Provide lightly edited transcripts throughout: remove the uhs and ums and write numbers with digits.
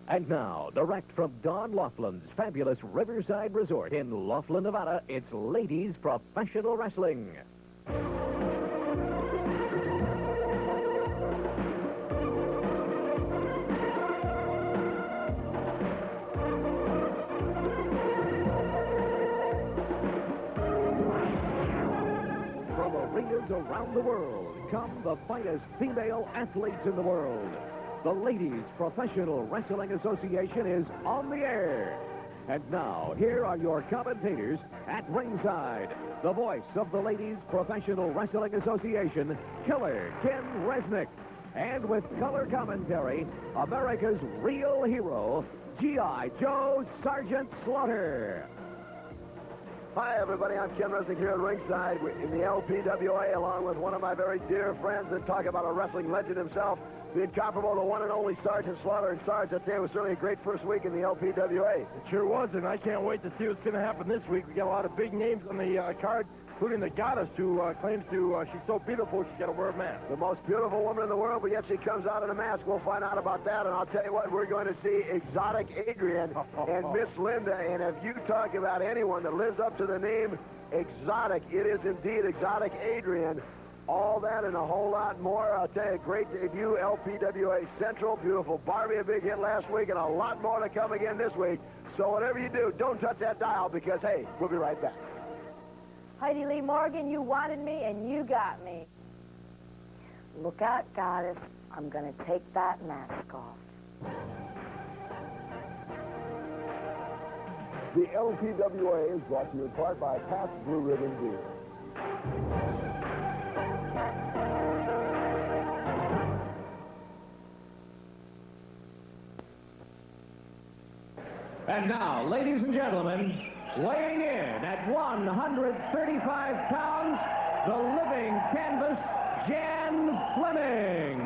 And now, direct from Don Laughlin's fabulous Riverside Resort in Laughlin, Nevada, it's Ladies Professional Wrestling. From arenas around the world come the finest female athletes in the world. The Ladies Professional Wrestling Association is on the air. And now, here are your commentators at ringside. The voice of the Ladies Professional Wrestling Association, Killer Ken Resnick. And with color commentary, America's real hero, G.I. Joe Sergeant Slaughter. Hi, everybody. I'm Ken Resnick here at ringside in the LPWA, along with one of my very dear friends, and talk about a wrestling legend himself, the incomparable, the one and only Sergeant Slaughter. And Sarge, I tell you, it was certainly a great first week in the LPWA. It sure was, and I can't wait to see what's going to happen this week. We got a lot of big names on the card, including the Goddess, who claims to, she's so beautiful she's got to wear a mask. The most beautiful woman in the world, but yet she comes out in a mask. We'll find out about that, and I'll tell you what, we're going to see exotic Adrian and Miss Linda. And if you talk about anyone that lives up to the name exotic, it is indeed exotic Adrian. All that and a whole lot more. I'll tell you, great debut, LPWA Central. Beautiful Barbie, a big hit last week, and a lot more to come again this week. So whatever you do, don't touch that dial because, hey, we'll be right back. Heidi Lee Morgan, you wanted me and you got me. Look out, Goddess. I'm going to take that mask off. The LPWA is brought to you in part by Pabst Blue Ribbon Beer. And now, ladies and gentlemen, weighing in at 135 pounds, the living canvas, Jan Fleming.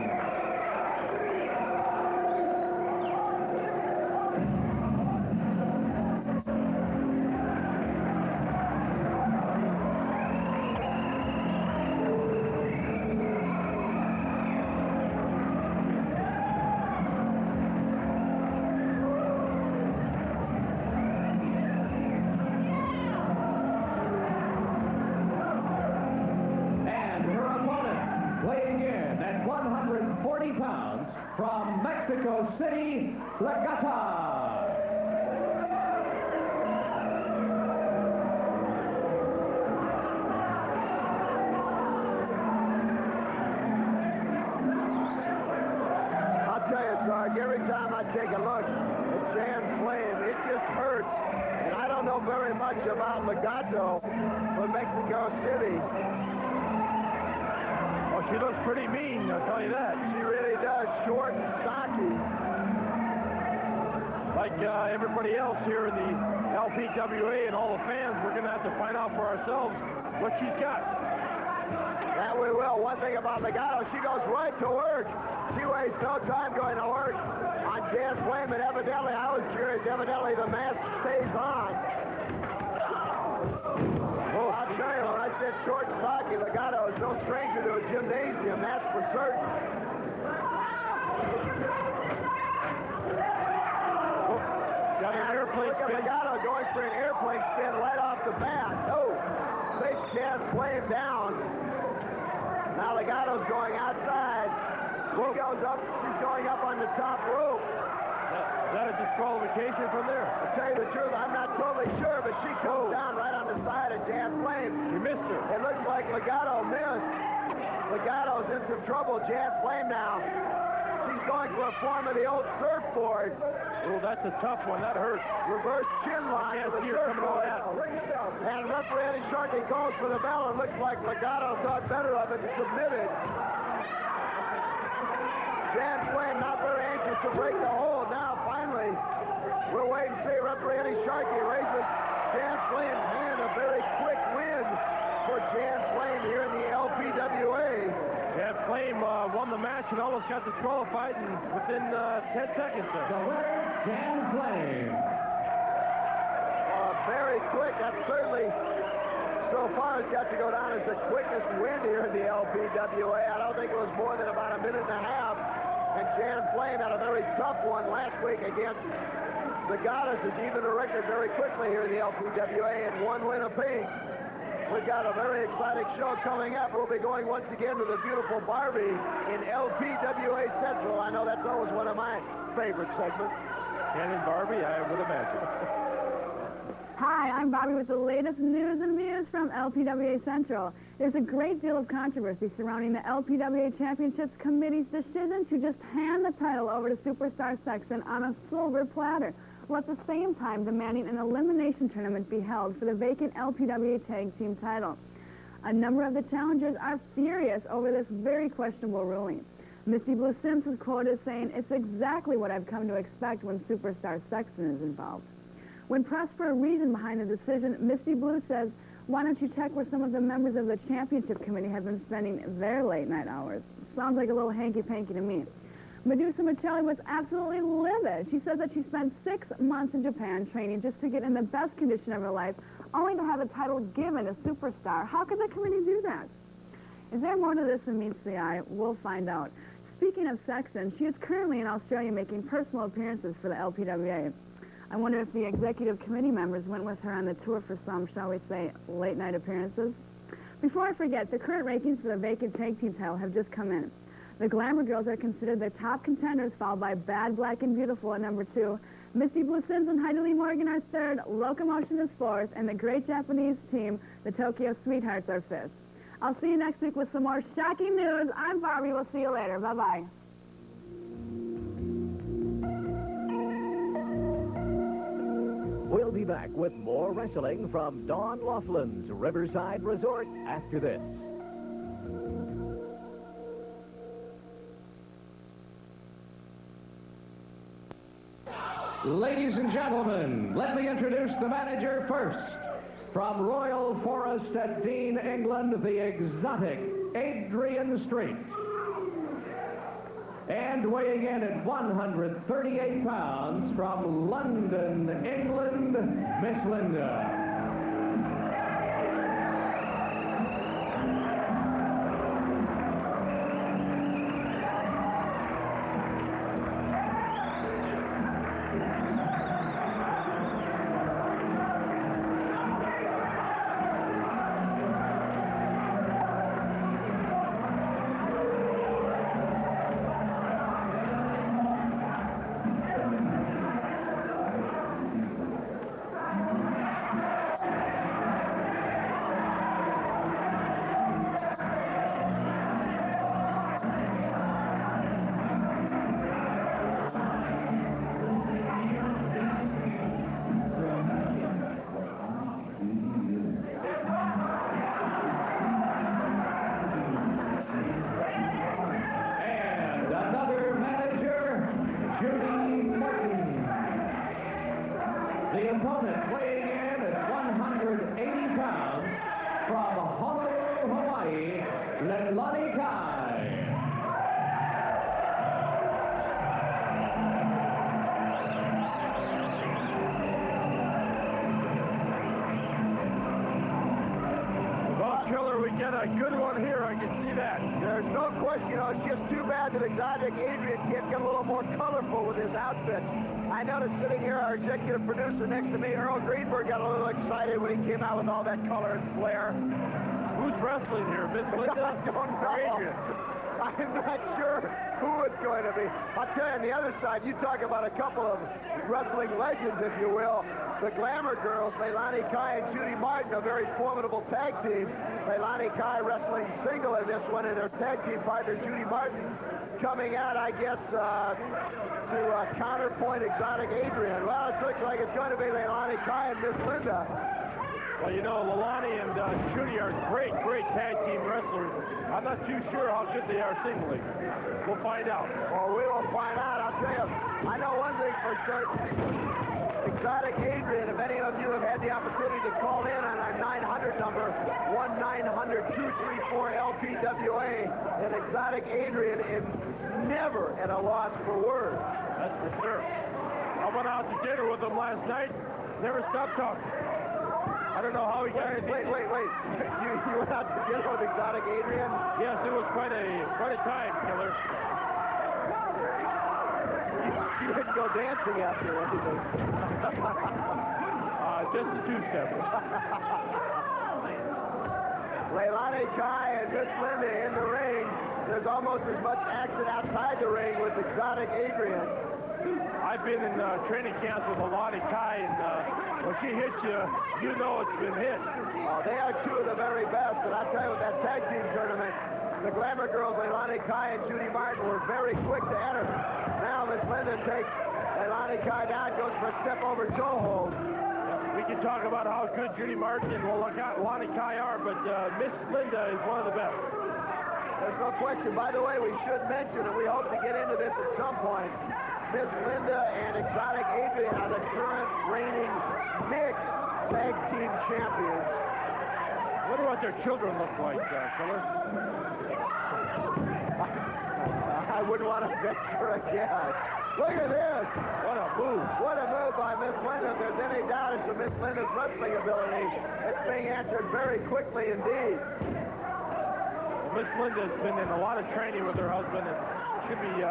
From Mexico City, Gato. I'll tell you, Sarge, every time I take a look at Jan Flame, it just hurts. And I don't know very much about Gato from Mexico City. Oh, she looks pretty mean, I'll tell you that. She really does, short and stocky. Like everybody else here in the LPWA and all the fans, we're going to have to find out for ourselves what she's got. That we will. One thing about Gato, she goes right to work. She wastes no time going to work on Jan Flame, and evidently, I was curious, evidently the mask stays on. Oh, I'll tell you, when I said short and stocky, Gato is no stranger to a gymnasium, that's for certain. Got an airplane spin. Look at Gato going for an airplane spin right off the bat. Oh, takes Jan Flame down. Now Gato's going outside. She's going up on the top rope. Is that a disqualification from there? To tell you the truth, I'm not totally sure, but she comes down right on the side of Jan Flame. You missed her. It looks like Gato missed. Gato's in some trouble. Jan Flame now. She's going for a form of the old surfboard. Oh, that's a tough one. That hurts. Reverse chin line to the surfboard. And referee Sharkey calls for the bell. It looks like Gato thought better of it and submitted. Jan Flame not very anxious to break the hold. Now, finally, we'll wait and see. Referee Sharkey raises Jan Flame's hand. A very quick win for Jan Flame here in the LPWA. Jan Flame won the match and almost got disqualified within 10 seconds there. The winner, Jan Flame. Very quick. That's certainly, so far, has got to go down as the quickest win here in the LPWA. I don't think it was more than about a minute and a half. And Jan Flame had a very tough one last week against the Godess, who's even the record very quickly here in the LPWA and 1 win apiece. We've got a very exciting show coming up. We'll be going once again to the beautiful Barbie in LPWA Central. I know that's always one of my favorite segments. Ken and Barbie, I would imagine. Hi, I'm Bobby with the latest news and views from LPWA Central. There's a great deal of controversy surrounding the LPWA Championships Committee's decision to just hand the title over to Superstar Sexton on a silver platter, while at the same time demanding an elimination tournament be held for the vacant LPWA Tag Team title. A number of the challengers are furious over this very questionable ruling. Misty Blue Sims was quoted as saying, "It's exactly what I've come to expect when Superstar Sexton is involved." When pressed for a reason behind the decision, Misty Blue says, "Why don't you check where some of the members of the championship committee have been spending their late-night hours?" Sounds like a little hanky-panky to me. Medusa Michelli was absolutely livid. She says that she spent 6 months in Japan training just to get in the best condition of her life, only to have the title given to Superstar. How could the committee do that? Is there more to this than meets the eye? We'll find out. Speaking of Sexton, she is currently in Australia making personal appearances for the LPWA. I wonder if the executive committee members went with her on the tour for some, shall we say, late-night appearances. Before I forget, the current rankings for the vacant tag team title have just come in. The Glamour Girls are considered the top contenders, followed by Bad, Black, and Beautiful at number 2. Misty Blue Sims and Heidi Morgan are 3rd, Loco-motion is 4th, and the great Japanese team, the Tokyo Sweethearts, are 5th. I'll see you next week with some more shocking news. I'm Barbie. We'll see you later. Bye-bye. We'll be back with more wrestling from Dawn Laughlin's Riverside Resort after this. Ladies and gentlemen, let me introduce the manager first. From Royal Forest at Dean, England, the exotic Adrian Street. And weighing in at 138 pounds from London, England, Miss Linda. The opponent weighing in at 180 pounds from Honolulu, Hawaii, Leilani. Well, Killer, we get a good one here. I can see that. There's no question. It's just too bad that exotic Adrian can't get a little more colorful with his outfit. I noticed sitting here, our executive producer next to me, Earl Greenberg, got a little excited when he came out with all that color and flair. Who's wrestling here, Miss Linda? I don't know. Adrian? I'm not sure who it's going to be. I'll tell you, on the other side, you talk about a couple of wrestling legends, if you will. The Glamour Girls, Leilani Kai and Judy Martin, a very formidable tag team. Leilani Kai wrestling single in this one, and their tag team partner, Judy Martin, coming out, I guess, to counterpoint exotic Adrian. Well, it looks like it's going to be Leilani Kai and Miss Linda. Well, you know, Leilani and Judy are great tag team wrestlers. I'm not too sure how good they are singly. We'll find out. Well, we will find out. I'll tell you, I know one thing for certain. Exotic Adrian, if any of you have had the opportunity to call in on our 900 number, 1-900-234-LPWA, and Exotic Adrian is never at a loss for words. That's for sure. I went out to dinner with him last night. Never stopped talking. I don't know how he got it. Wait. You went out to dinner with Exotic Adrian? Yes, it was quite a time, Killer. She didn't go dancing after anything. Just a two-stepper. Leilani Kai and Miss Linda in the ring. There's almost as much action outside the ring with exotic Adrian. I've been in training camps with Leilani Kai, and when she hits you, you know it's been hit. Oh, they are two of the very best, and I'll tell you, with that tag team tournament, the Glamour girls, Leilani Kai and Judy Martin, were very quick to enter. Now Miss Linda takes Leilani Kai down, goes for a step over toe hold. We can talk about how good Judy Martin and Leilani Kai are, but Miss Linda is one of the best. There's no question. By the way, we should mention, and we hope to get into this at some point, Miss Linda and Exotic Adrian are the current reigning mixed tag team champions. I wonder what their children look like, Killer. I wouldn't want to venture a guess. Look at this. What a move. What a move by Miss Linda. If there's any doubt as to Miss Linda's wrestling ability, it's being answered very quickly indeed. Miss Linda's been in a lot of training with her husband, and it should be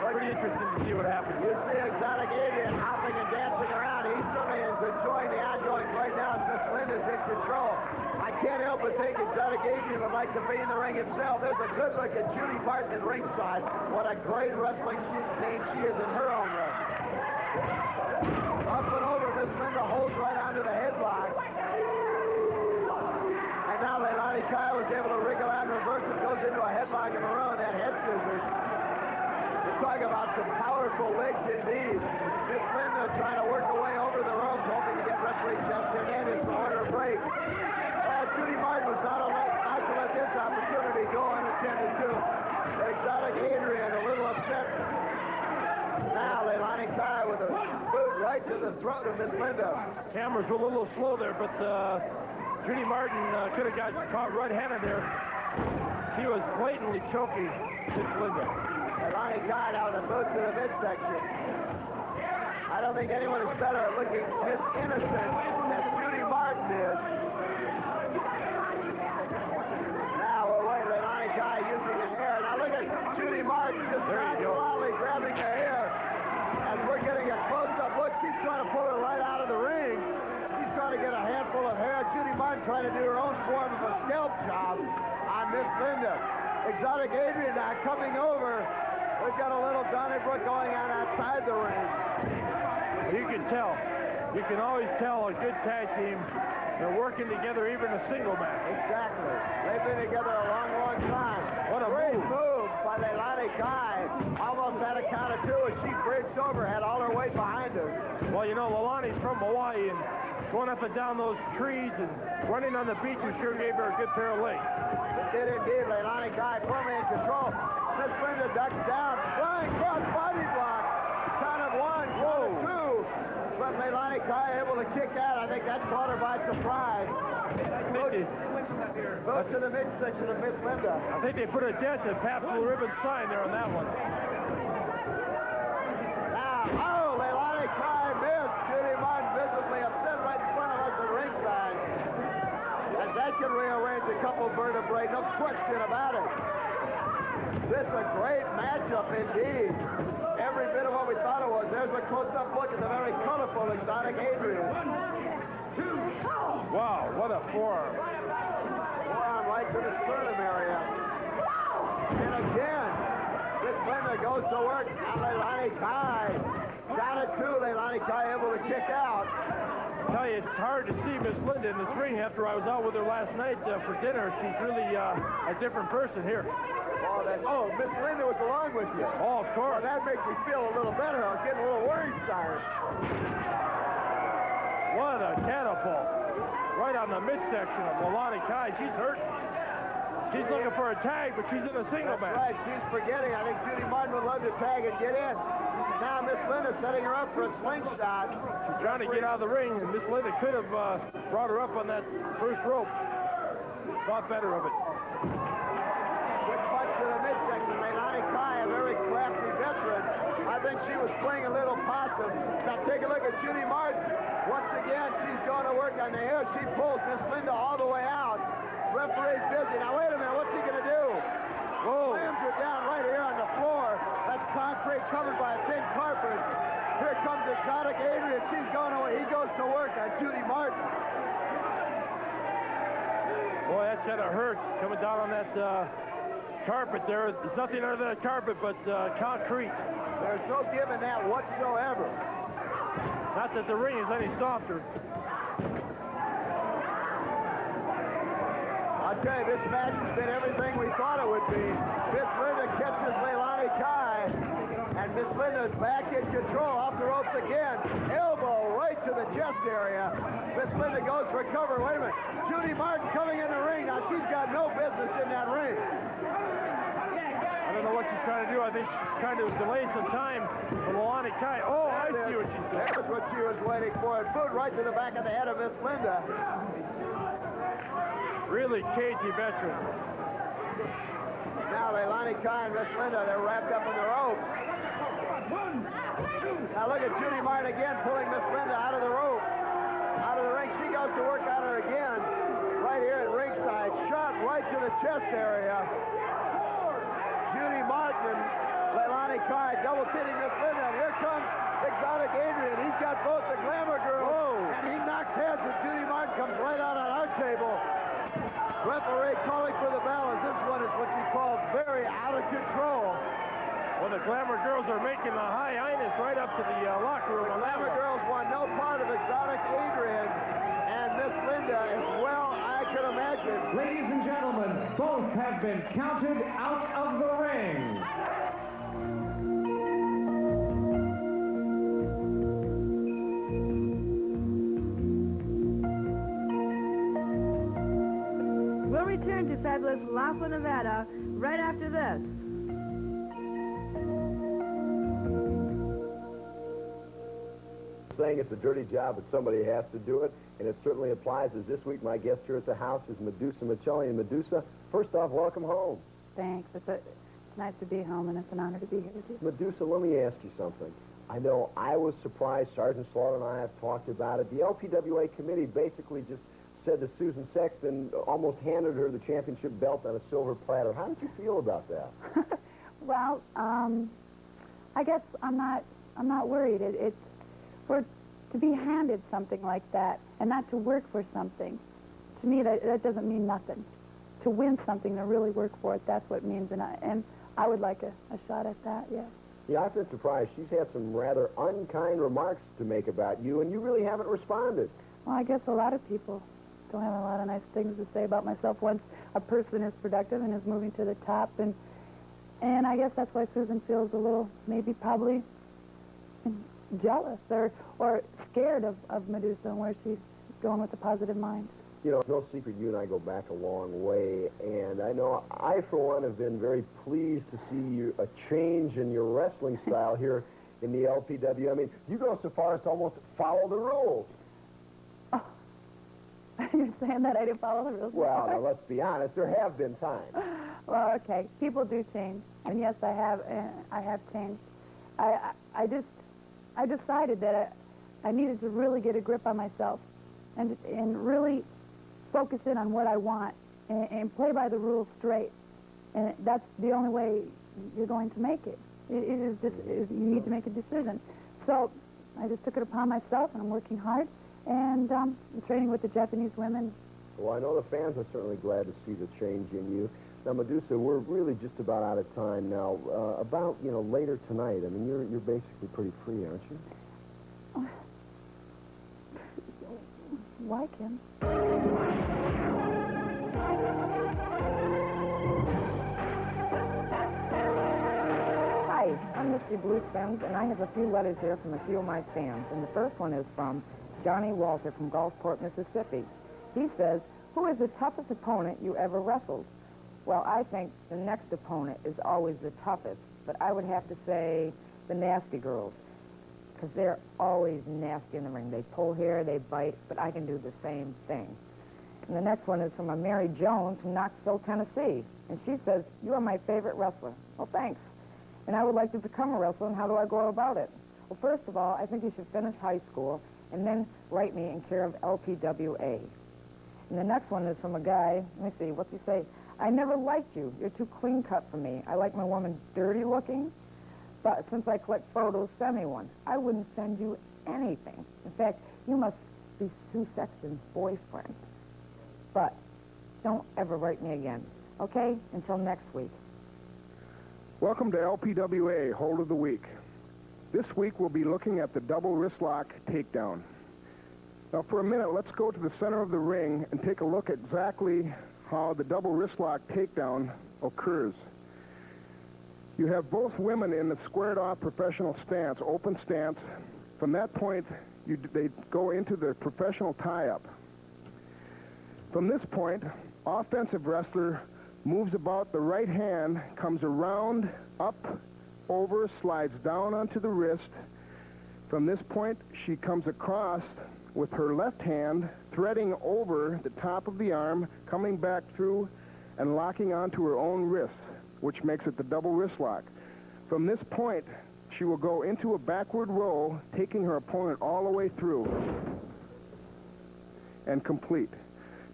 pretty interesting to see what happens. You see Exotic Adrian hopping and dancing around. He certainly is enjoying the ongoing right now as Miss Linda's in control. I can't help but think Exotic Adrian would like to be in the ring himself. There's a good look at Judy Martin at ringside. What a great wrestling team she is in her own right. Up and over, Miss Linda holds right onto the headlock. And now Leilani Kai was able to wriggle out and reverse it, goes into a headlock of her own, that head scissors. We're talking about some powerful legs indeed. Miss Linda trying to work her way over the ropes, hoping to get referee Jeff Hernandez to order a break. Judy Martin was not to let this opportunity go unattended to. Exotic Adrian a little upset. Now Leilani Kai with a boot right to the throat of Miss Linda. Cameras were a little slow there, but Judy Martin could have got caught red-handed there. She was blatantly choking Miss Linda. Leilani Kai now with a boot to the midsection. I don't think anyone is better at looking this innocent than Judy Martin is. Using his hair. Now look at Judy Martin just nonchalantly grabbing her hair. As we're getting a close-up look, she's trying to pull her right out of the ring. She's trying to get a handful of hair. Judy Martin trying to do her own form of a scalp job on Miss Linda. Exotic Adrian now coming over. We've got a little Donnybrook going on outside the ring. You can tell. You can always tell a good tag team. They're working together even a single match. Exactly. They've been together a long, long time. What a great move by Leilani Kai. Almost had a count of two as she bridged over, had all her weight behind her. Well, you know, Leilani's from Hawaii, and going up and down those trees and running on the beach sure gave her a good pair of legs. It did indeed. Leilani Kai firmly in control. Miss Linda ducks down. Flying cross body block. Count of one, two. But Leilani Kai able to kick out. I think that caught her by surprise. Goes to the midsection of Miss Linda. I think they put a dent in Pabst Blue Ribbon sign there on that one. Now, Leilani Kai missed. Judy Martin visibly upset right in front of us at ringside. And that can rearrange a couple vertebrae, no question about it. This is a great matchup indeed. Every bit of what we thought it was. There's a close-up look at the very colorful Exotic Adrian. Wow, what a forearm. Forearm right to the sternum area. And again, Miss Linda goes to work on Leilani Kai. Down at two, Leilani Kai able to kick out. I tell you, it's hard to see Miss Linda in this ring after I was out with her last night for dinner. She's really a different person here. Miss Linda was along with you. Oh, of course. Well, that makes me feel a little better. I was getting a little worried, Cyrus. What a catapult. Right on the midsection of Leilani Kai. She's hurt. She's looking for a tag, but she's in a single match. That's right. She's forgetting. I think Judy Martin would love to tag and get in. Now Miss Linda setting her up for a slingshot. She's trying to get out of the ring, and Miss Linda could have brought her up on that first rope. Thought better of it. Quick punch to the midsection. Leilani Kai, a very crafty veteran. I think she was playing a little possum. Now take a look at Judy Martin. Once again, she's going to work on the hair. She pulls Miss Linda all the way out. Referee's busy. Now wait a minute, what's he going to do? Whoa. Slams her down right here on the floor. That's concrete away, covered by a thin carpet. Here comes exotic Adrian. She's going away. He goes to work on Judy Martin. Boy, that's kind of hurt coming down on that carpet there. There's nothing under that carpet but concrete. There's no giving that whatsoever. Not that the ring is any softer. I'll tell you, this match has been everything we thought it would be. Miss Linda catches Leilani Kai, and Miss Linda's back in control, off the ropes again. Elbow right to the chest area. Miss Linda goes for cover. Wait a minute. Judy Martin coming in the ring. Now, she's got no business in that ring. I don't know what she's trying to do. I think she's trying to delay some time for Leilani Kai. Oh, I see what she's doing. That's what she was waiting for. It boot right to the back of the head of Miss Linda. Really cagey veteran. Now Leilani Kai and Miss Linda, they're wrapped up in the rope. Now look at Judy Martin again pulling Miss Linda out of the rope. Out of the ring. She goes to work on her again. Right here at ringside. Shot right to the chest area. Judy Martin and Leilani Kai double pitting Miss Linda. And here comes exotic Adrian. He's got both the glamour girls. Whoa. And he knocks heads and Judy Martin comes right out on our table. Referee calling for the balance. This one is what you call very out of control. Well, the Glamour girls are making the high highness right up to the locker room. The Glamour girls want no part of exotic Adrian and Miss Linda as well, I can imagine. Ladies and gentlemen, both have been counted out of the ring. We'll return to fabulous Laughlin, Nevada right after this. Saying it's a dirty job, but somebody has to do it, and it certainly applies. As this week, my guest here at the house is Medusa Michelli. And Medusa, first off, welcome home. Thanks. It's nice to be home, and it's an honor to be here with you. Medusa, let me ask you something. I know I was surprised. Sergeant Slaughter and I have talked about it. The LPWA committee basically just said that Susan Sexton almost handed her the championship belt on a silver platter. How did you feel about that? Well, I guess I'm not worried. It's for to be handed something like that and not to work for something. To me, that doesn't mean nothing. To win something, to really work for it, that's what it means. And I would like a shot at that. Yeah. Yeah, I've been surprised. She's had some rather unkind remarks to make about you, and you really haven't responded. Well, I guess a lot of people don't have a lot of nice things to say about myself once a person is productive and is moving to the top. And I guess that's why Susan feels a little, maybe probably jealous or scared of Medusa and where she's going with a positive mind. You know, it's no secret you and I go back a long way, and I know I, for one, have been very pleased to see a change in your wrestling style here in the LPW. I mean, you go so far as to almost follow the rules. Oh, you're saying that I didn't follow the rules? Well, now, let's be honest, there have been times. Well, okay, people do change, and yes, I have changed. I decided that I needed to really get a grip on myself and really focus in on what I want and play by the rules straight. And that's the only way you're going to make it. It is just, you need to make a decision. So I just took it upon myself, and I'm working hard, and I'm training with the Japanese women. Well, I know the fans are certainly glad to see the change in you. Now, Medusa, we're really just about out of time now. About, later tonight, I mean, you're basically pretty free, aren't you? Why, Ken? Hi, I'm Misty Bluestems, and I have a few letters here from a few of my fans. And the first one is from Johnny Walter from Gulfport, Mississippi. He says, "Who is the toughest opponent you ever wrestled?" Well, I think the next opponent is always the toughest, but I would have to say the Nasty Girls, because they're always nasty in the ring. They pull hair, they bite, but I can do the same thing. And the next one is from a Mary Jones from Knoxville, Tennessee. And she says, "You are my favorite wrestler." Well, thanks. And I would like to become a wrestler, and how do I go about it? Well, first of all, I think you should finish high school and then write me in care of LPWA. And the next one is from a guy, let me see, what's he say? "I never liked you. You're too clean-cut for me. I like my woman dirty-looking. But since I collect photos, send me one. I wouldn't send you anything. In fact, you must be Sue Sexton's boyfriend. But don't ever write me again, okay? Until next week. Welcome to LPWA, Hold of the Week. This week we'll be looking at the double wristlock takedown. Now for a minute, let's go to the center of the ring and take a look at exactly how the double wristlock takedown occurs. You have both women in the squared-off professional stance, open stance. From that point, they go into the professional tie-up. From this point, offensive wrestler moves about the right hand, comes around, up, over, slides down onto the wrist. From this point, she comes across with her left hand, threading over the top of the arm, coming back through and locking onto her own wrist, which makes it the double wrist lock. From this point, she will go into a backward roll, taking her opponent all the way through and complete.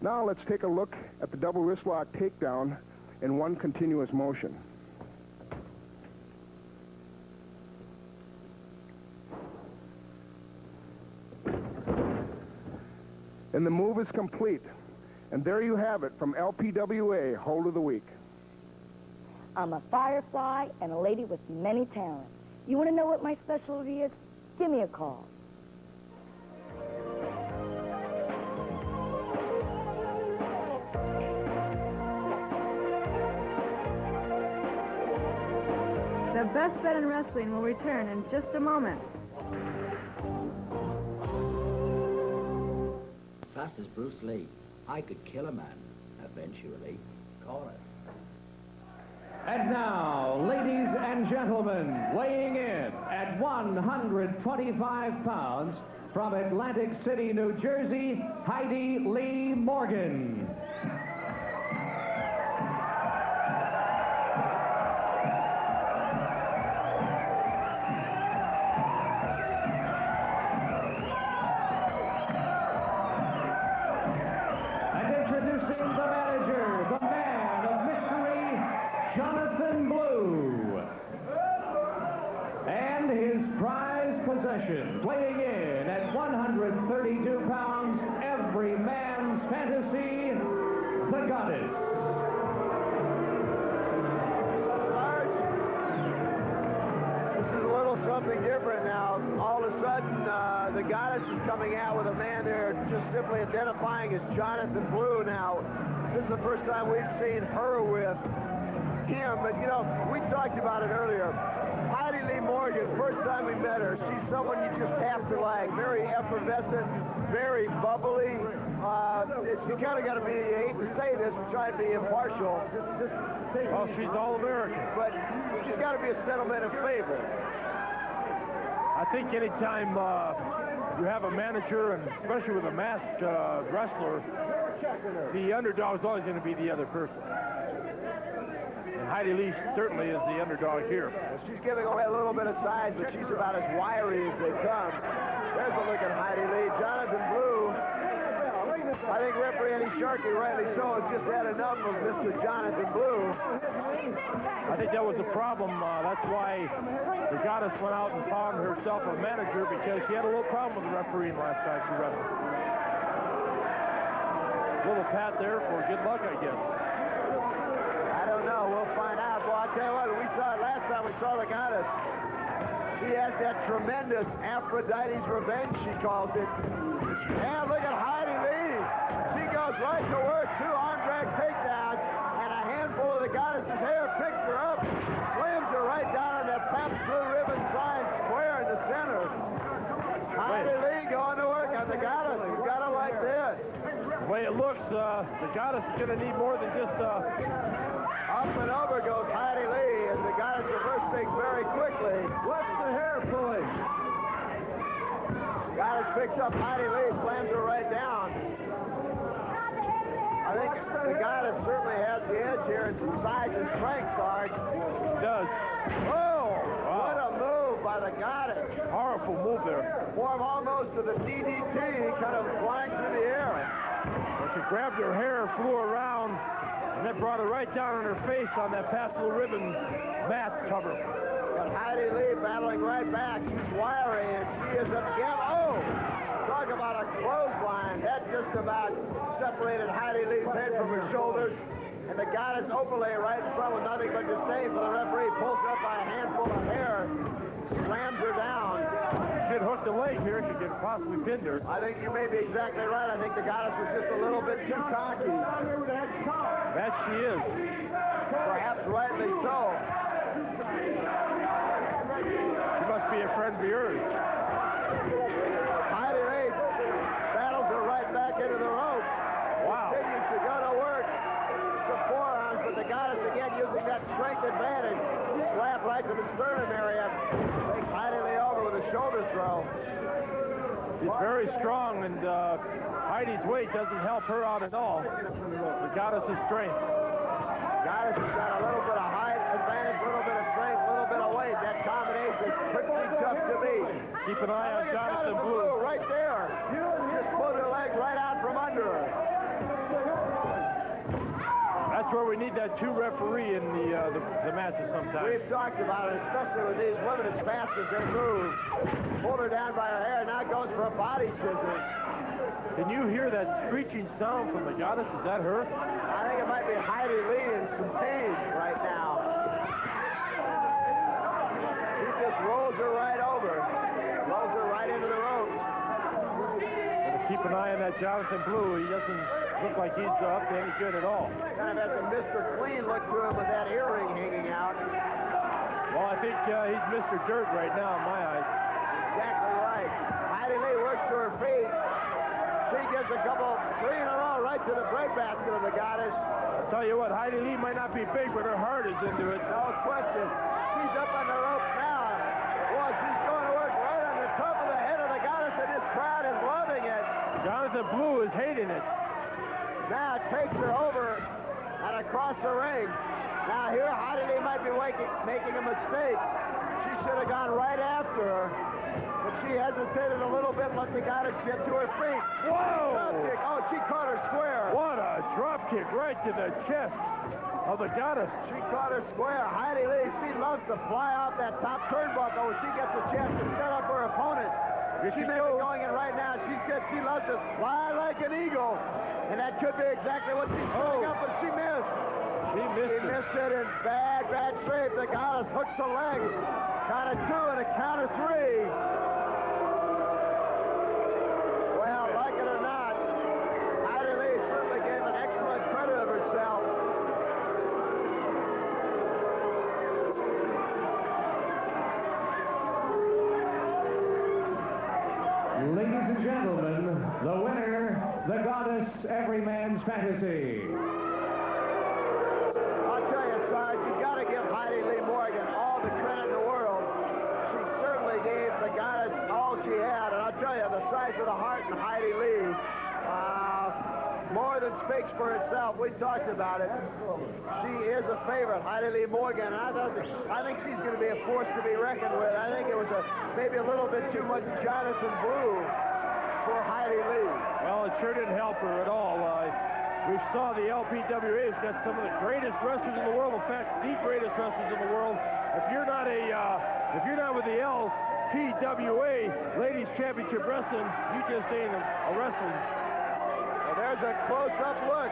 Now let's take a look at the double wrist lock takedown in one continuous motion. And the move is complete. And there you have it from LPWA, Hold of the Week. I'm a firefly and a lady with many talents. You want to know what my specialty is? Give me a call. The best bet in wrestling will return in just a moment. Fast as Bruce Lee. I could kill a man, eventually. Call it. And now, ladies and gentlemen, weighing in at 125 pounds from Atlantic City, New Jersey, Heidi Lee Morgan. Weighing in at 132 pounds, every man's fantasy, the Goddess. This is a little something different now. All of a sudden, the Goddess is coming out with a man there just simply identifying as Jonathan Blue. Now, this is the first time we've seen her with him, but you know, we talked about it earlier. Heidi Lee Morgan, first time we met her, she's someone you just have to like. Very effervescent, very bubbly. You kind of got to be, I hate to say this, but try to be impartial. Well, she's all-American. But she's got to be a sentimental favorite. I think anytime you have a manager, and especially with a masked wrestler, the underdog is always going to be the other person. And Heidi Lee certainly is the underdog here. Well, she's giving away a little bit of size, but she's about as wiry as they come. There's a look at Heidi Lee. Jonathan Blue, I think referee Eddie Sharkey, rightly so, has just had enough of Mr. Jonathan Blue. I think that was the problem. That's why the Goddess went out and found herself a manager, because she had a little problem with the refereeing last time she wrestled. Little pat there for good luck, I guess. I don't know. We'll find out. Well, I'll tell you what, we saw it last time we saw the Goddess. She has that tremendous Aphrodite's revenge, she calls it. And look at Heidi Lee. She goes right to work, two arm drag takedowns, and a handful of the Goddess's hair picks her up, slams her right down on that Pabst Blue Ribbon sign square in the center. Heidi Lee going to work on the Goddess. You've got to like this. The way it looks, the Goddess is going to need more than just Up and over goes Heidi Lee, and the Goddess reverses things very quickly. What's the hair pulling? Goddess picks up Heidi Lee, slams her right down. I think the Goddess certainly has the edge here in some size and strength, Sarge. It does. Oh, wow. What a move by the Goddess. Powerful move there. Form almost to the DDT, kind of flying through the air. Well, she grabbed her hair, flew around, and then brought her right down on her face on that Pabst Blue Ribbon mat cover. But Heidi Lee battling right back. She's wiry, and she is again. Oh! Talk about a clothesline. That just about separated Heidi Lee's head from her shoulders. And the Goddess openly right in front with nothing but disdain for the referee. Pulls her up by a handful of hair. Slams her down. She could hook the leg here. She could possibly pin her. I think you may be exactly right. I think the Goddess was just a little bit too cocky. That she is. Perhaps rightly so. She must be a friend of yours. Heidi Lee battles her right back into the rope. Wow. Continues to go to work. The forearms, but the Goddess again using that strength advantage. Slap right to the sternum area. Takes Heidi Lee over with a shoulder throw. She's very strong, and Heidi's weight doesn't help her out at all. The Goddess's strength. Goddess has got a little bit of height advantage, a little bit of strength, a little bit of weight. That combination is pretty tough to beat. Keep an eye on Jonathan Blue Blue. right there. Just pulled her leg right out from under her. That's where we need that two referee in the matches sometimes. We've talked about it, especially with these women as fast as they move. Pulled her down by her hair, now goes for a body scissors. Can you hear that screeching sound from the Goddess? Is that her? I think it might be Heidi Lee in some pain right now. He just rolls her right over. Rolls her right into the ropes. Keep an eye on that Jonathan Blue. He doesn't look like he's up to any good at all. Kind of has a Mr. Clean look to him with that earring hanging out. Well, I think he's Mr. Dirt right now in my eyes. Exactly right. Heidi Lee works to her feet. She gets a couple, three in a row right to the breakbasket of the Goddess. I'll tell you what, Heidi Lee might not be big, but her heart is into it. No question. She's up on the ropes now. Well, she's going to work right on the top of the head of the Goddess, and this crowd is loving it. Jonathan Blue is hating it. Now takes her over and across the ring. Now here, Heidi Lee might be making a mistake. She should have gone right after her. But she hesitated a little bit and let the Goddess get to her feet. Whoa! Drop kick. Oh, she caught her square. What a drop kick right to the chest of the Goddess. She caught her square. Heidi Lee, she loves to fly off that top turnbuckle when she gets a chance to set up her opponent. She may be going in right now. She said she loves to fly like an eagle. And that could be exactly what she's setting up, but she missed. She missed it in bad shape. The Goddess hooks the leg. Count of two and a count of three. Well, like it or not, Heidi Lee certainly gave an excellent credit of herself. Ladies and gentlemen, the winner, the Goddess, every man's fantasy. I'll tell you, Sarge, you got to give Heidi Lee Morgan all the credit in the world. She certainly gave the Goddess all she had, and I'll tell you, the size of the heart in Heidi Lee more than speaks for itself. We talked about it. She is a favorite, Heidi Lee Morgan, and I think she's going to be a force to be reckoned with. I think it was maybe a little bit too much Jonathan Blue for Heidi Lee. Well, it sure didn't help her at all. We saw the LPWA has got some of the greatest wrestlers in the world. In fact, the greatest wrestlers in the world. If you're not with the LPWA Ladies Championship Wrestling, you just ain't a wrestling. Well, there's a close-up look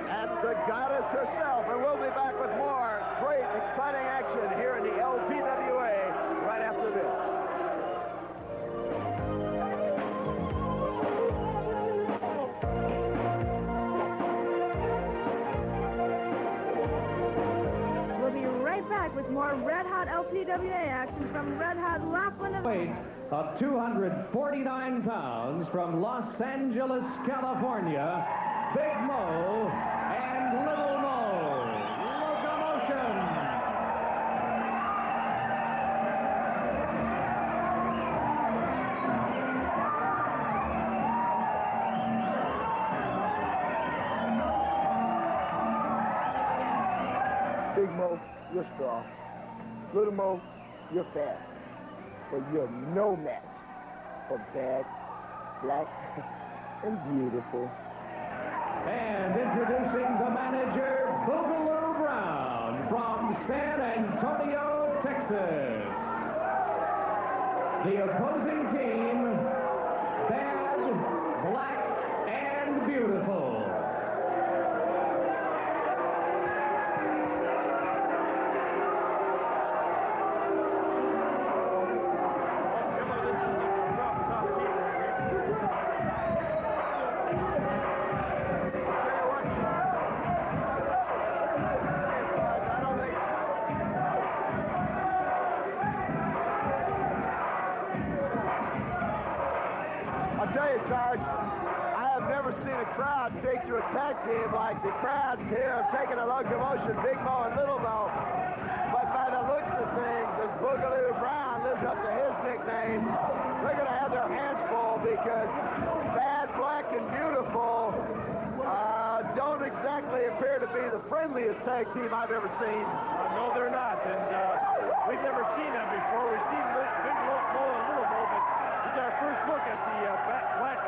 at the Goddess herself, and we'll be back with more great, exciting action here in the LPWA right after this. We'll be right back with more red-hot LPWA action from red-hot Laughlin. Weight of 249 pounds from Los Angeles, California, Big Mo and Little Mo. Loco-motion. Big Mo, you're strong. Little Mo, you're fast. But you're no match for bad, black, and beautiful. And introducing the manager, Boogaloo Brown, from San Antonio, Texas. The opposing team, Bad, Black, and Beautiful. Sarge, I have never seen a crowd take to a tag team like the crowd here have taken a Loco-motion, Big Mo and Little Mo. But by the looks of things, as Boogaloo Brown lives up to his nickname, they're going to have their hands full because Bad, Black, and Beautiful don't exactly appear to be the friendliest tag team I've ever seen. No, they're not, and we've never seen them before. We've seen Big Mo and Little Mo, but it's our first look at the Black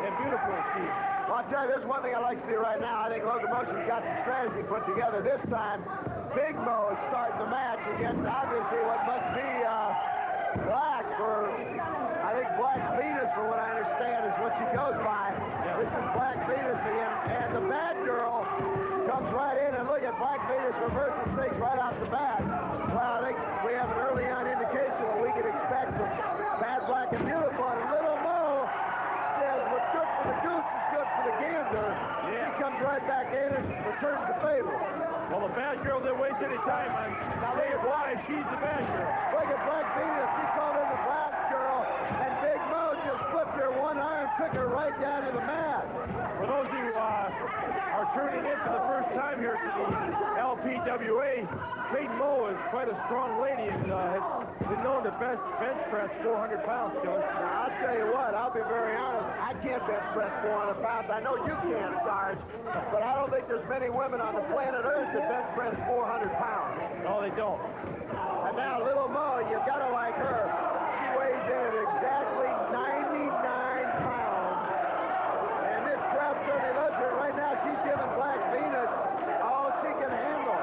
and Beautiful team. Well, I'll tell you, there's one thing I like to see right now. I think Loco-motion's got some strategy put together. This time, Big Mo is starting the match against, obviously, what must be Black, or I think Black Venus, for what I understand, is what she goes by. Yeah. This is Black Venus again, and the Bad Girl comes right in, and look at Black Venus reverses things right off the bat. Well, I think we have an early on indication of what we can expect from Bad, Black, and Beautiful. And Little Mo says what's good for the goose is good for the gander. Yeah. He comes right back in and returns the favor. Well, the Bad Girl didn't waste any time on saying why she's the Bad Girl. Look at Black Venus. She called in the Black Girl, and Big Mo just flipped her one arm, took her right down to the mat. For those who are turning in for the first time here to the LPWA, Big Mo is quite a strong lady and has been known to bench press 400 pounds, Joe. Now, I'll tell you what, I'll be very honest, I can't bench press 400 pounds. I know you can, Sarge, but I don't think there's many women on the planet Earth that bench press 400 pounds. No, they don't. And now, Little Mo, you've got to like her. She weighs in at exactly 99 pounds. And this crowd certainly loves her. Right now, she's giving Black Venus all she can handle.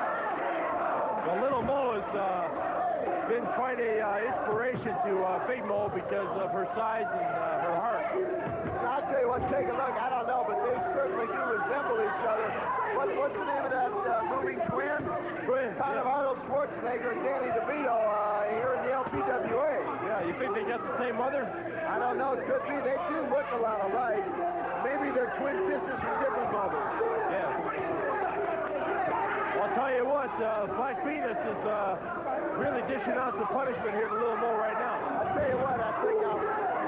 Well, Little Mo has been quite a inspiration to Big Mo because of her size and her heart. I'll tell you what, take a look. I don't know, but they certainly do resemble each other. What's the name of that moving twin? Kind of Arnold Schwarzenegger and Danny DeVito here in the LPWA. Yeah, you think they got the same mother? I don't know. It could be. They do look a lot alike. Maybe they're twin sisters from different mothers. Yeah. Well, I'll tell you what, Black Venus is really dishing out the punishment here to Little Mo right now. I'll tell you what, I think,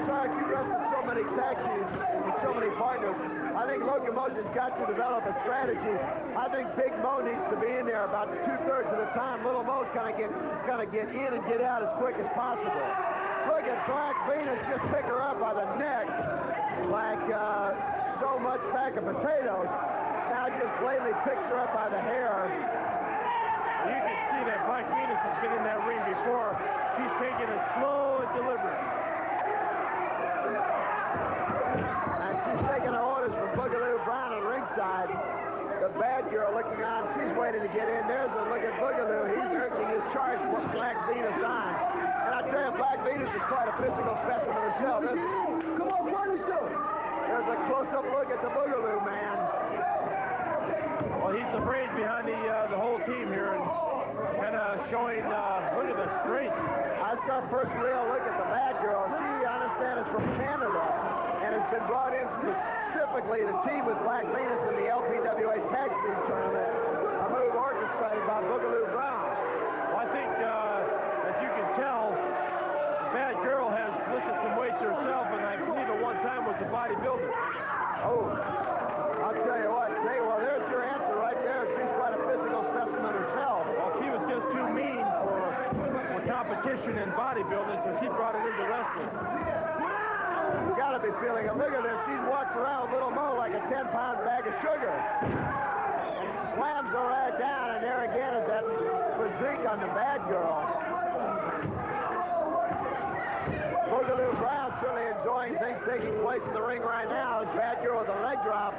Sarge, you wrestled so many tag teams with so many partners. I think Loco-motion's got to develop a strategy. I think Big Mo needs to be in there about 2/3 of the time. Little Mo's gonna get in and get out as quick as possible. Look at Black Venus just pick her up by the neck like so much sack of potatoes. Now just blatantly picks her up by the hair. You can see that Black Venus has been in that ring before. She's taking it slow and deliberate. And she's taking orders from Boogaloo Brown on ringside. The Bad Girl looking on. She's waiting to get in. There's a look at Boogaloo. He's urging his charge for Black Venus on. And I tell you, Black Venus is quite a physical specimen herself. Come on, what is it? There's a close-up look at the Boogaloo man. Well, he's the brains behind the whole team here and kind of showing, look at the strength. That's our first real look at the Bad Girl. She, I understand, is from Canada and has been brought in specifically to team with Black Venus in the LPWA Tag Team Tournament, a move orchestrated by Boogaloo Brown. Well, I think, as you can tell, the Bad Girl has lifted some weights herself, and I believe at one time was a bodybuilder. Oh, I'll tell you what. Well, there's your answer right there. She's quite a physical specimen herself. Well, she was just too mean for competition in bodybuilding, so she brought it into wrestling. You got to be feeling it. Look at this. She's walked around with Little Mo like a 10-pound bag of sugar. And slams her right down, and there again is that physique on the Bad Girl. Boogaloo Brown certainly enjoying things taking place in the ring right now. His Bad Girl with a leg drop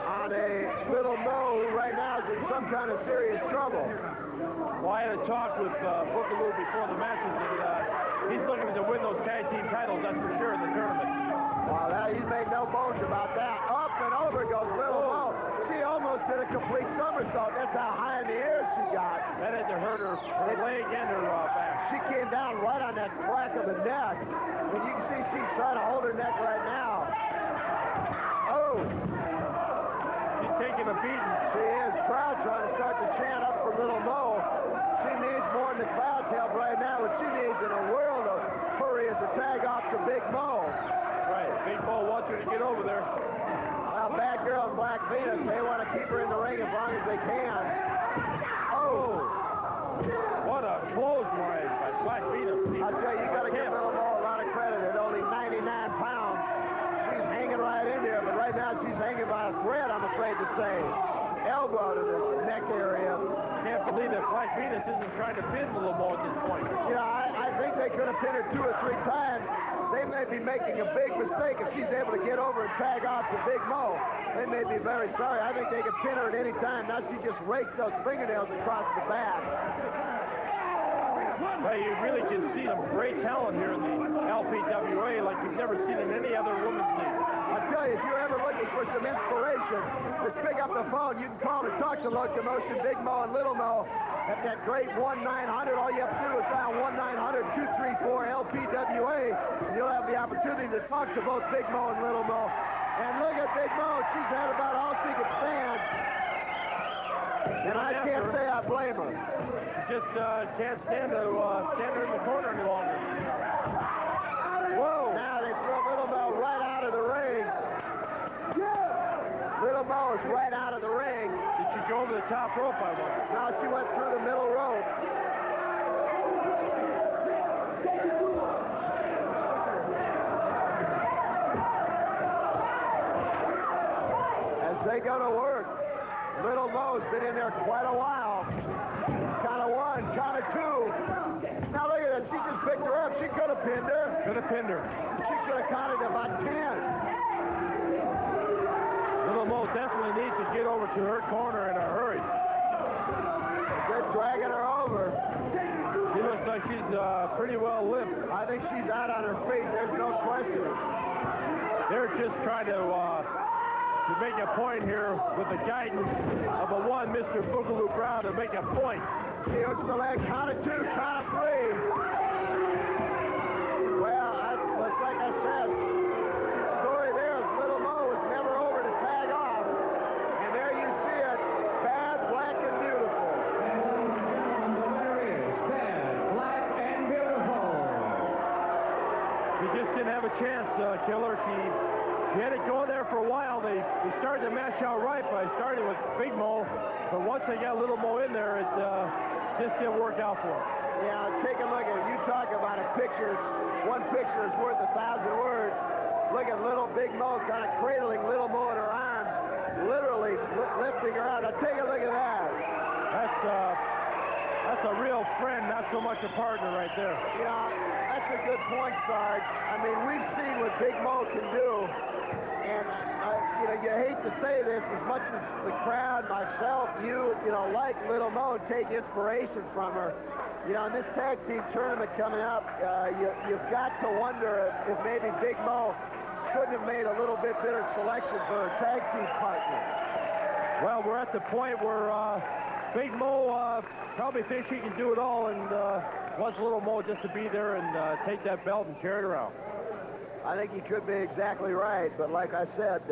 on a Little Mo who right now is in some kind of serious trouble. Well, I had a talk with Boogaloo before the matches, and he's looking to win those tag team titles, that's for sure, in the tournament. Well, he's made no bones about that. Up and over goes Little Mo. She almost did a complete somersault. That's how high in the air she got. That had to hurt her leg and her back. She came down right on that crack of the neck. And you can see she's trying to hold her neck right now. Oh. She's taking a beating. She is. Crowd trying to start to chant up for Little Mo. She needs more than the crowd's help right now. What she needs in a world of hurry is to tag off to Big Mo. Right. Big Mo wants her to get over there. Well, Bad Girl and Black Venus, they want to keep her in the ring as long as they can. Oh. What a clothesline by Black Venus. I tell you, you got to give Little Mo a lot of credit. At only 99 pounds, she's hanging right in there, but right now she's hanging by a thread, I'm afraid to say. Elbow to the neck area. Can't believe that Black Venus isn't trying to pin Little Mo at this point. Yeah, I think they could have pinned her 2 or 3 times. They may be making a big mistake if she's able to get over and tag off to Big Mo. They may be very sorry. I think they could pin her at any time. Now she just rakes those fingernails across the back. Well, you really can see some great talent here in the LPWA like you've never seen in any other women's league. I tell you, if you're ever looking for some inspiration, just pick up the phone. You can call and talk to Loco-motion, Big Mo, and Little Mo at that great 1-900. All you have to do is dial 1-900-234-LPWA, and you'll have the opportunity to talk to both Big Mo and Little Mo. And look at Big Mo. She's had about all she could stand. And I can't say I blame her. Just can't stand her in the corner any longer. Whoa! Now they throw Little Mo right out of the ring. Little Mo is right out of the ring. Did she go over the top rope, I wonder? Now she went through the middle rope. As they go to work, Little Mo's been in there quite a while. Count of 1, count of 2. Now look at that. She just picked her up. She could have pinned her. Could have pinned her. She could have counted about 10. Little Mo definitely needs to get over to her corner in a hurry. They're dragging her over. She looks like she's pretty well limp. I think she's out on her feet. There's no question. They're just trying to make a point here with the guidance of a one, Mr. Boogaloo Brown, to make a point. She hooks the leg. Count of 2, count of 3. Well, like I said, the story there is Little Mo was never over to tag off. And there you see it. Bad, black, and beautiful. There is Bad, Black, and Beautiful. She just didn't have a chance, Killer. She had it going there for a while. They started the match out right by starting with Big Mo, but once they got Little Mo in there, it just didn't work out for them. Yeah, take a look at it. You talk about it. Pictures. One picture is worth 1,000 words. Look at little Big Mo kind of cradling Little Mo in her arms, literally lifting her out. Now take a look at that. That's a real friend, not so much a partner right there. Yeah, that's a good point, Sarge. I mean, we've seen what Big Mo can do, and you hate to say this, as much as the crowd, myself, you like Little Mo, take inspiration from her. In this tag team tournament coming up, you've got to wonder if maybe Big Mo couldn't have made a little bit better selection for her tag team partner. Well, we're at the point where Big Mo probably thinks he can do it all and wants Little Mo just to be there and take that belt and carry it around. I think he could be exactly right, but like I said,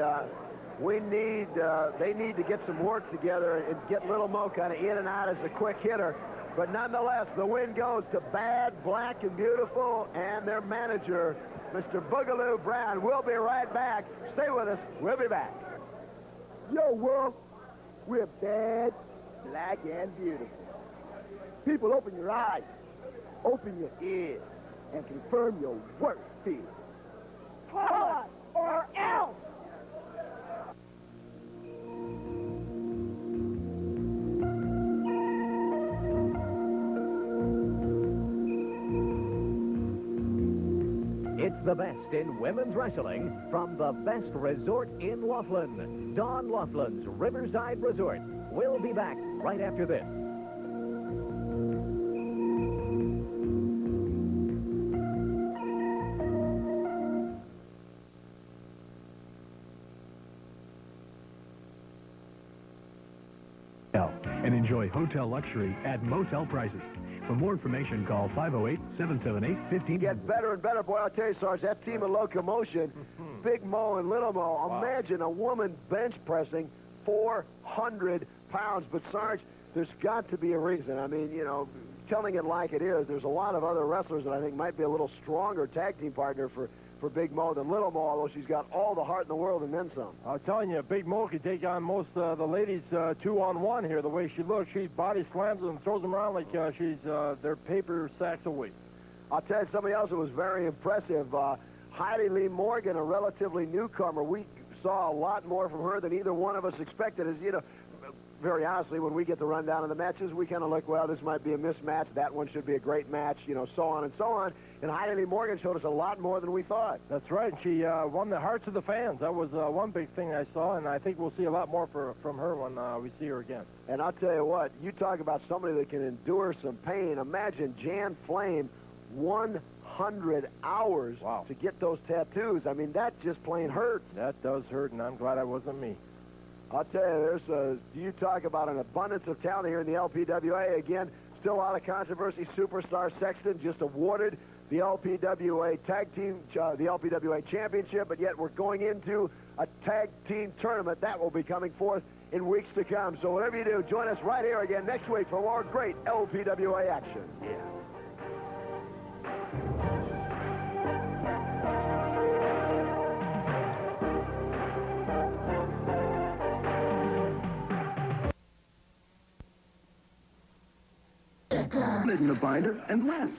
they need to get some work together and get Little Mo kind of in and out as a quick hitter. But nonetheless, the win goes to Bad, Black, and Beautiful and their manager, Mr. Boogaloo Brown. We'll be right back. Stay with us. We'll be back. Yo, world, we're Bad, Black, and Beautiful. People, open your eyes, open your ears, and confirm your worst fears. Tell us, or else! It's the best in women's wrestling from the best resort in Laughlin, Don Laughlin's Riverside Resort. We'll be back right after this. hotel luxury at motel prices. For more information, call 508-778-15. Get better and better, boy. I'll tell you, Sarge, that team of Loco-motion, Big Mo and Little Mo. Wow. Imagine a woman bench pressing 400 pounds. But, Sarge, there's got to be a reason. I mean, you know, telling it like it is, there's a lot of other wrestlers that I think might be a little stronger tag team partner for Big Mo than Little Mo, although she's got all the heart in the world and then some. I'm telling you, Big Mo can take on most of the ladies 2-on-1 here, the way she looks. She body slams them and throws them around like she's their paper sacks of weight. I'll tell you something else that was very impressive. Heidi Lee Morgan, a relatively newcomer. We saw a lot more from her than either one of us expected. As you know, very honestly, when we get the rundown of the matches, we kind of look, well, this might be a mismatch. That one should be a great match, you know, so on and so on. And Heidi Lee Morgan showed us a lot more than we thought. That's right. She won the hearts of the fans. That was one big thing I saw, and I think we'll see a lot more from her when we see her again. And I'll tell you what, you talk about somebody that can endure some pain. Imagine Jan Flame, 100 hours to get those tattoos. I mean, that just plain hurts. That does hurt, and I'm glad it wasn't me. I'll tell you, you talk about an abundance of talent here in the LPWA. Again, still a lot of controversy. Superstar Sexton just awarded the LPWA tag team, the LPWA championship, but yet we're going into a tag team tournament that will be coming forth in weeks to come. So whatever you do, join us right here again next week for more great LPWA action. Yeah. In the binder and less.